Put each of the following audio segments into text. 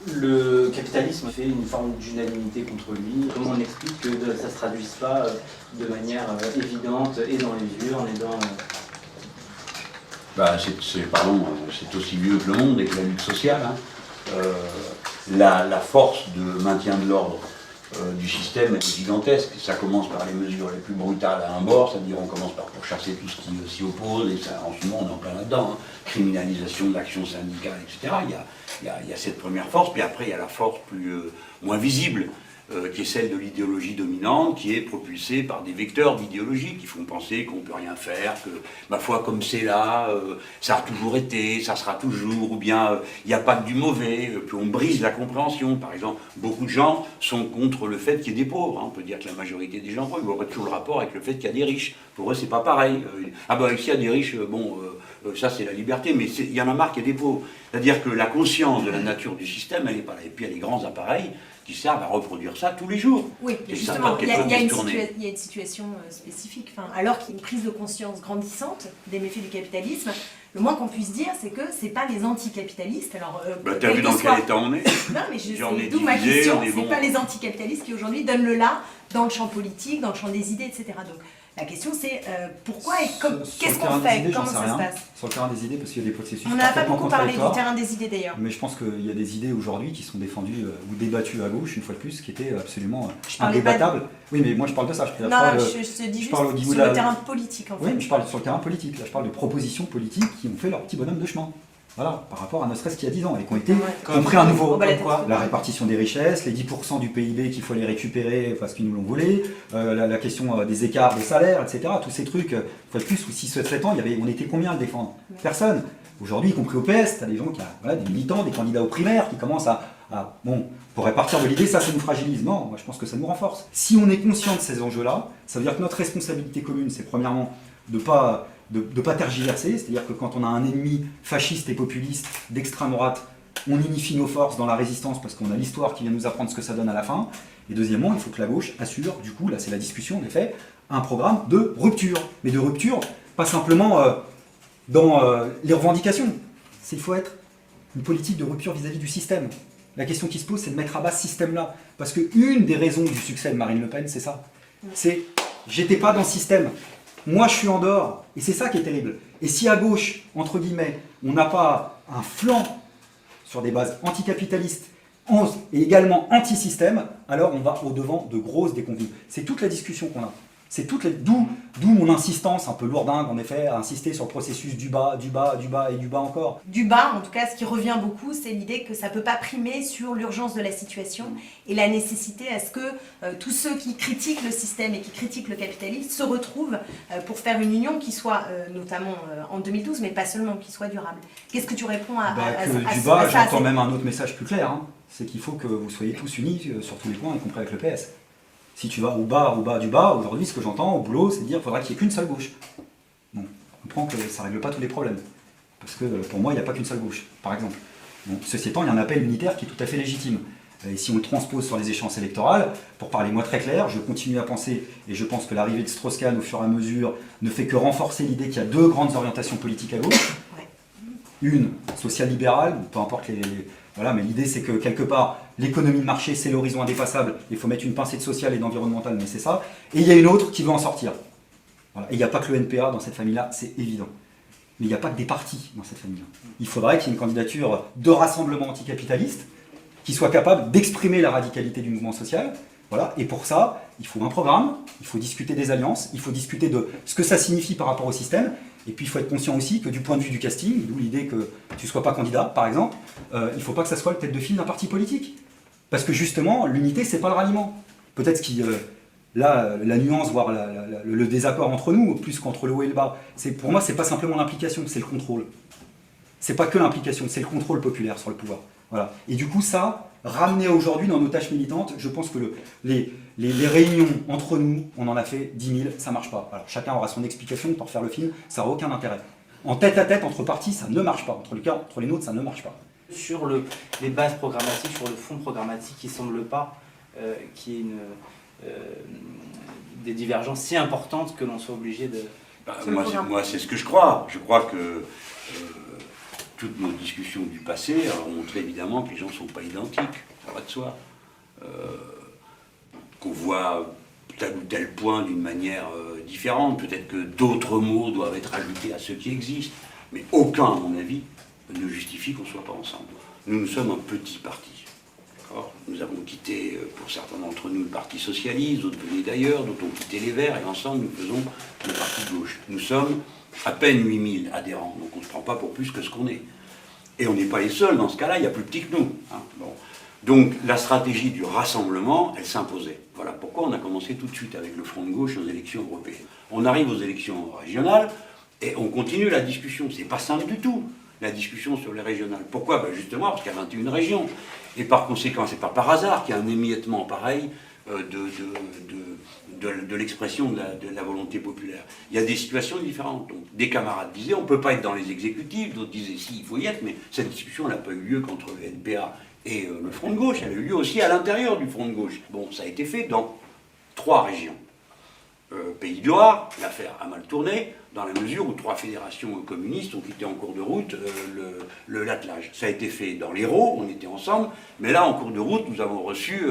Le capitalisme fait une forme d'unanimité contre lui. Comment on explique que ça ne se traduise pas de manière évidente et dans les urnes et dans... C'est aussi vieux que le monde et que la lutte sociale. Hein. La force de maintien de l'ordre du système est gigantesque. Ça commence par les mesures les plus brutales à un bord, c'est-à-dire on commence par pourchasser tout ce qui s'y oppose, et ça, en ce moment on est en plein là-dedans. Hein. Criminalisation de l'action syndicale, etc. Il y a cette première force, puis après il y a la force moins visible, qui est celle de l'idéologie dominante, qui est propulsée par des vecteurs d'idéologie qui font penser qu'on ne peut rien faire, que ma foi comme c'est là, ça a toujours été, ça sera toujours, ou bien il n'y a pas que du mauvais, puis on brise la compréhension. Par exemple, beaucoup de gens sont contre le fait qu'il y ait des pauvres. Hein. On peut dire que la majorité des gens, ils voient toujours le rapport avec le fait qu'il y a des riches. Pour eux, c'est pas pareil. S'il y a des riches, ça c'est la liberté, mais il y en a marre qu'il y ait des pauvres. C'est-à-dire que la conscience de la nature du système, elle n'est pas là. Et puis il y a les grands appareils qui servent à reproduire ça tous les jours. Oui, justement, il y a une situation spécifique. Enfin, alors qu'il y a une prise de conscience grandissante des méfaits du capitalisme, le moins qu'on puisse dire, c'est que ce n'est pas les anticapitalistes. Alors, t'as vu dans quel état on est? Non, mais d'où ma question, c'est pas les anticapitalistes qui aujourd'hui donnent le là dans le champ politique, dans le champ des idées, etc. Donc, la question c'est pourquoi et qu'est-ce qu'on fait, comment ça se passe? Sur le terrain des idées, parce qu'il y a des processus. On n'a pas beaucoup parlé du terrain des idées d'ailleurs. Mais je pense qu'il y a des idées aujourd'hui qui sont défendues ou débattues à gauche, une fois de plus, qui étaient absolument indébattables. Oui, mais moi je parle de ça. Je te dis juste sur le terrain politique en fait. Oui, mais je parle sur le terrain politique. Là, je parle de propositions politiques qui ont fait leur petit bonhomme de chemin. Voilà, par rapport à ne serait-ce qu'il y a 10 ans, et qui ont été compris à nouveau. La répartition des richesses, les 10% du PIB qu'il faut les récupérer parce qu'ils nous l'ont volé, la question des écarts des salaires, etc. Tous ces trucs, une fois de plus, ou 6-7 ans, on était combien à le défendre? Personne. Aujourd'hui, y compris au PS, tu as des gens des militants, des candidats aux primaires qui commencent on pourrait partir de l'idée, ça nous fragilise. Non, moi je pense que ça nous renforce. Si on est conscient de ces enjeux-là, ça veut dire que notre responsabilité commune, c'est premièrement de ne pas tergiverser, c'est-à-dire que quand on a un ennemi fasciste et populiste d'extrême droite, on unifie nos forces dans la résistance parce qu'on a l'histoire qui vient nous apprendre ce que ça donne à la fin. Et deuxièmement, il faut que la gauche assure, du coup, là c'est la discussion en effet, un programme de rupture. Mais de rupture, pas simplement dans les revendications. Il faut être une politique de rupture vis-à-vis du système. La question qui se pose, c'est de mettre à bas ce système-là. Parce qu'une des raisons du succès de Marine Le Pen, c'est ça. C'est « j'étais pas dans le système ». Moi, je suis en dehors, et c'est ça qui est terrible. Et si à gauche, entre guillemets, on n'a pas un flanc sur des bases anticapitalistes et également anti-système, alors on va au-devant de grosses déconvenues. C'est toute la discussion qu'on a. C'est d'où mon insistance un peu lourdingue, en effet, à insister sur le processus du bas, du bas, du bas et du bas encore. Du bas, en tout cas, ce qui revient beaucoup, c'est l'idée que ça ne peut pas primer sur l'urgence de la situation et la nécessité à ce que tous ceux qui critiquent le système et qui critiquent le capitalisme se retrouvent pour faire une union qui soit, notamment en 2012, mais pas seulement, qui soit durable. Qu'est-ce que tu réponds à du bas, j'entends même un autre message plus clair, hein. C'est qu'il faut que vous soyez tous unis sur tous les points, y compris avec le PS. Si tu vas au bas du bas, aujourd'hui, ce que j'entends au boulot, c'est de dire qu'il faudra qu'il n'y ait qu'une seule gauche. Bon, on comprend que ça ne règle pas tous les problèmes. Parce que pour moi, il n'y a pas qu'une seule gauche, par exemple. Bon, ceci étant, il y a un appel unitaire qui est tout à fait légitime. Et si on le transpose sur les échéances électorales, pour parler moi très clair, je continue à penser, et je pense que l'arrivée de Strauss-Kahn au fur et à mesure ne fait que renforcer l'idée qu'il y a deux grandes orientations politiques à gauche. Une, social-libérale, peu importe voilà, mais l'idée c'est que quelque part, l'économie de marché c'est l'horizon indépassable, il faut mettre une pincée de social et d'environnemental, mais c'est ça. Et il y a une autre qui veut en sortir. Voilà. Et il n'y a pas que le NPA dans cette famille-là, c'est évident. Mais il n'y a pas que des partis dans cette famille-là. Il faudrait qu'il y ait une candidature de rassemblement anticapitaliste qui soit capable d'exprimer la radicalité du mouvement social. Voilà. Et pour ça, il faut un programme, il faut discuter des alliances, il faut discuter de ce que ça signifie par rapport au système. Et puis il faut être conscient aussi que du point de vue du casting, d'où l'idée que tu ne sois pas candidat, par exemple, il ne faut pas que ça soit le tête de file d'un parti politique. Parce que justement, l'unité, c'est pas le ralliement. Peut-être là, la nuance, voire le désaccord entre nous, plus qu'entre le haut et le bas, pour moi, c'est pas simplement l'implication, c'est le contrôle. C'est pas que l'implication, c'est le contrôle populaire sur le pouvoir. Voilà. Et du coup, ça, ramener aujourd'hui dans nos tâches militantes, je pense que les réunions entre nous, on en a fait 10 000, ça marche pas. Alors, chacun aura son explication pour faire le film, ça n'a aucun intérêt. En tête à tête, entre partis, ça ne marche pas. Entre les nôtres, ça ne marche pas. Sur les bases programmatiques, sur le fond programmatique, il ne semble pas qu'il y ait des divergences si importantes que l'on soit obligé de... Moi, c'est ce que je crois. Je crois que toutes nos discussions du passé ont montré évidemment que les gens ne sont pas identiques, ça va de soi. Qu'on voit tel ou tel point d'une manière différente, peut-être que d'autres mots doivent être ajoutés à ceux qui existent, mais aucun, à mon avis, ne justifie qu'on ne soit pas ensemble. Nous sommes un petit parti. Nous avons quitté, pour certains d'entre nous, le Parti Socialiste, d'autres venaient d'ailleurs, d'autres ont quitté les Verts, et ensemble nous faisons le Parti de gauche. Nous sommes à peine 8000 adhérents, donc on ne se prend pas pour plus que ce qu'on est. Et on n'est pas les seuls, dans ce cas-là, il y a plus petit que nous. Hein. Bon. Donc la stratégie du rassemblement, elle s'imposait. Voilà pourquoi on a commencé tout de suite avec le Front de gauche aux élections européennes. On arrive aux élections régionales, et on continue la discussion. C'est pas simple du tout, la discussion sur les régionales. Pourquoi? Ben justement parce qu'il y a 21 régions. Et par conséquent, c'est pas par hasard qu'il y a un émiettement pareil de l'expression de la volonté populaire. Il y a des situations différentes. Donc, des camarades disaient on ne peut pas être dans les exécutifs, d'autres disaient si, il faut y être, mais cette discussion n'a pas eu lieu qu'entre le NPA et le Front de gauche, elle a eu lieu aussi à l'intérieur du Front de gauche. Bon, ça a été fait dans 3 régions. Pays de Loire, l'affaire a mal tourné, dans la mesure où 3 fédérations communistes ont quitté en cours de route l'attelage. Ça a été fait dans l'Hérault, on était ensemble, mais là, en cours de route, nous avons reçu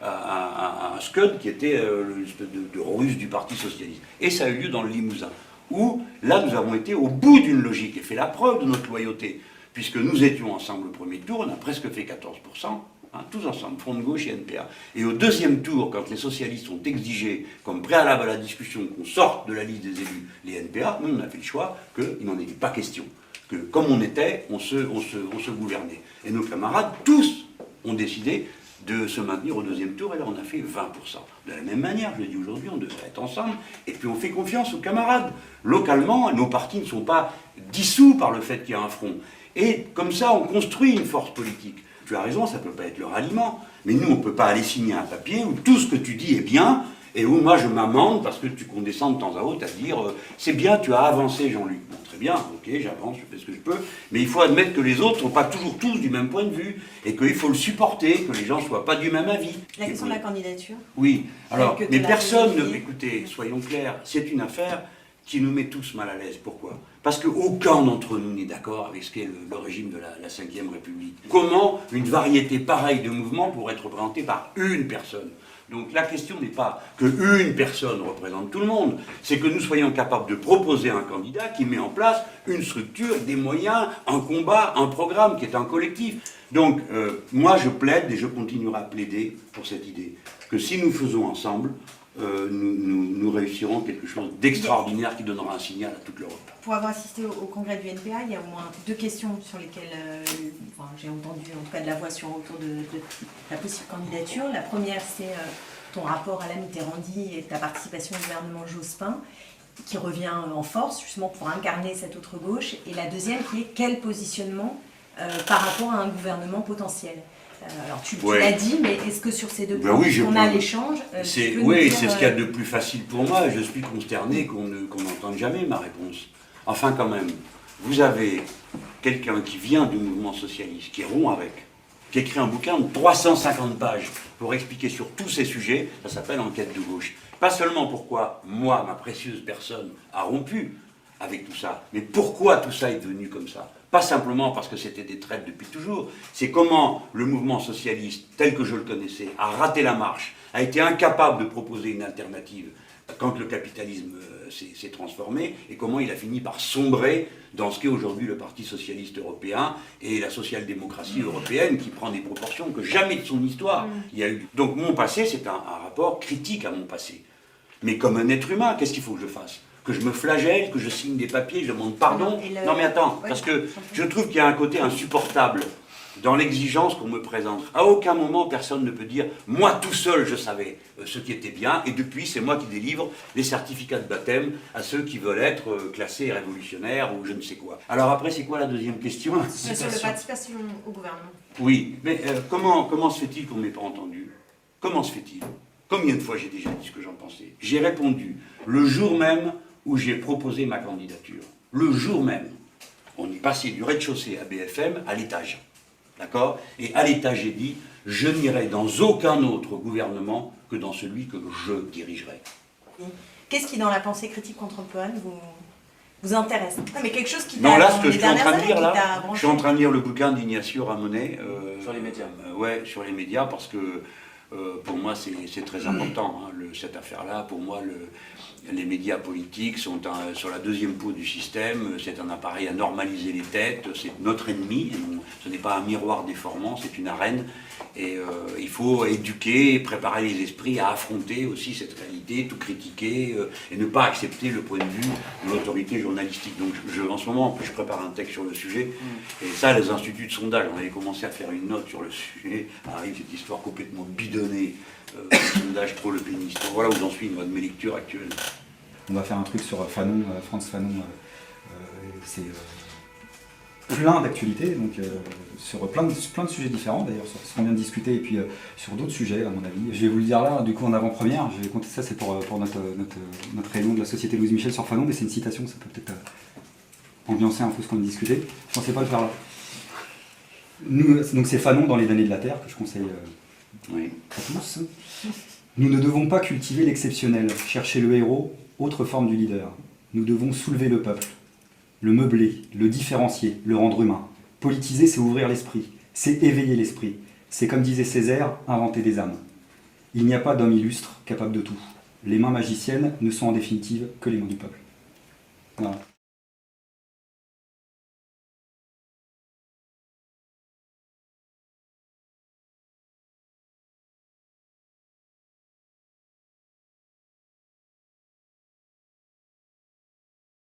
un scud qui était l'espèce de russe du Parti Socialiste. Et ça a eu lieu dans le Limousin, où là, nous avons été au bout d'une logique et fait la preuve de notre loyauté, puisque nous étions ensemble au premier tour, on a presque fait 14%. Hein, tous ensemble, Front de gauche et NPA. Et au deuxième tour, quand les socialistes ont exigé, comme préalable à la discussion, qu'on sorte de la liste des élus les NPA, nous on a fait le choix qu'il n'en était pas question. Que comme on était, on se gouvernait. Et nos camarades, tous, ont décidé de se maintenir au deuxième tour, et là on a fait 20%. De la même manière, je le dis aujourd'hui, on devrait être ensemble, et puis on fait confiance aux camarades. Localement, nos partis ne sont pas dissous par le fait qu'il y a un front. Et comme ça, on construit une force politique. Tu as raison, ça ne peut pas être le ralliement, mais nous, on ne peut pas aller signer un papier où tout ce que tu dis est bien, et où moi je m'amende parce que tu condescends de temps à autre à dire c'est bien, tu as avancé, Jean-Luc. Bon, très bien, ok, j'avance, je fais ce que je peux, mais il faut admettre que les autres ne sont pas toujours tous du même point de vue, et qu'il faut le supporter, que les gens ne soient pas du même avis. La question de la candidature. Oui, alors, mais personne ne... Écoutez, soyons clairs, c'est une affaire qui nous met tous mal à l'aise. Pourquoi? Parce qu'aucun d'entre nous n'est d'accord avec ce qu'est le régime de la Ve République. Comment une variété pareille de mouvements pourrait être représentée par une personne? Donc la question n'est pas qu'une personne représente tout le monde, c'est que nous soyons capables de proposer un candidat qui met en place une structure, des moyens, un combat, un programme qui est un collectif. Donc moi je plaide et je continuerai à plaider pour cette idée, que si nous faisons ensemble, nous réussirons quelque chose d'extraordinaire qui donnera un signal à toute l'Europe. Pour avoir assisté au congrès du NPA, il y a au moins 2 questions sur lesquelles j'ai entendu en tout cas de la voix autour de la possible candidature. La première, c'est ton rapport à la Mitterrandie et ta participation au gouvernement Jospin, qui revient en force justement pour incarner cette autre gauche. Et la deuxième qui est quel positionnement par rapport à un gouvernement potentiel. Alors tu l'as dit, mais est-ce que sur ces 2 points, on a l'échange Oui, c'est ce qu'il y a de plus facile pour moi. Je suis consterné qu'on n'entende jamais ma réponse. Enfin quand même, vous avez quelqu'un qui vient du mouvement socialiste, qui est rond avec, qui écrit un bouquin de 350 pages pour expliquer sur tous ces sujets, ça s'appelle Enquête de gauche. Pas seulement pourquoi moi, ma précieuse personne, a rompu avec tout ça, mais pourquoi tout ça est devenu comme ça. Pas simplement parce que c'était des traites depuis toujours, c'est comment le mouvement socialiste, tel que je le connaissais, a raté la marche, a été incapable de proposer une alternative quand le capitalisme s'est transformé, et comment il a fini par sombrer dans ce qu'est aujourd'hui le Parti Socialiste Européen et la social-démocratie européenne, qui prend des proportions que jamais de son histoire il y a eu. Donc mon passé, c'est un rapport critique à mon passé. Mais comme un être humain, qu'est-ce qu'il faut que je fasse? Que je me flagelle, que je signe des papiers, je demande pardon? Non mais attends, parce que je trouve qu'il y a un côté insupportable dans l'exigence qu'on me présente. À aucun moment, personne ne peut dire « moi tout seul, je savais ce qui était bien, et depuis, c'est moi qui délivre les certificats de baptême à ceux qui veulent être classés révolutionnaires ou je ne sais quoi ». Alors après, c'est quoi la deuxième question? Sur la participation au gouvernement. Oui, mais comment se fait-il qu'on ne m'ait pas entendu? Comment se fait-il? Combien de fois j'ai déjà dit ce que j'en pensais? J'ai répondu le jour même où j'ai proposé ma candidature. Le jour même. On est passé du rez-de-chaussée à BFM à l'étage. D'accord? Et à l'étage, j'ai dit, je n'irai dans aucun autre gouvernement que dans celui que je dirigerai. Qu'est-ce qui, dans la pensée critique contemporaine, vous intéresse. Non, mais quelque chose qui Non, t'a, là, ce dans que les je suis en dernières train de années, lire, qui là, t'a je branché. suis en train de lire le bouquin d'Ignacio Ramonet. Sur les médias. Ouais, sur les médias, parce que pour moi, c'est très important, hein, cette affaire-là. Pour moi, les médias politiques sont sur la deuxième peau du système. C'est un appareil à normaliser les têtes. C'est notre ennemi. Ce n'est pas un miroir déformant, c'est une arène. Et il faut éduquer et préparer les esprits à affronter aussi cette réalité, tout critiquer et ne pas accepter le point de vue de l'autorité journalistique. Donc en ce moment, en plus, je prépare un texte sur le sujet. Et ça, les instituts de sondage, on avait commencé à faire une note sur le sujet. Arrive cette histoire complètement bidonnée, sondage trop le péniste. Voilà où j'en suis, moi, de mes lectures actuelles. On va faire un truc sur Fanon, Frantz Fanon. C'est plein d'actualités, donc sur plein de sujets différents, d'ailleurs, sur ce qu'on vient de discuter, et puis sur d'autres sujets, à mon avis. Je vais vous le dire là, du coup, en avant-première, je vais compter ça, c'est pour notre réunion de la Société Louise Michel sur Fanon, mais c'est une citation, ça peut peut-être ambiancer un peu ce qu'on a discuté. Je ne pensais pas le faire là. Donc c'est Fanon dans Les damnés de la Terre, que je conseille à tous. Nous ne devons pas cultiver l'exceptionnel, chercher le héros, autre forme du leader. Nous devons soulever le peuple, le meubler, le différencier, le rendre humain. Politiser, c'est ouvrir l'esprit, c'est éveiller l'esprit. C'est comme disait Césaire, inventer des âmes. Il n'y a pas d'homme illustre capable de tout. Les mains magiciennes ne sont en définitive que les mains du peuple. Voilà.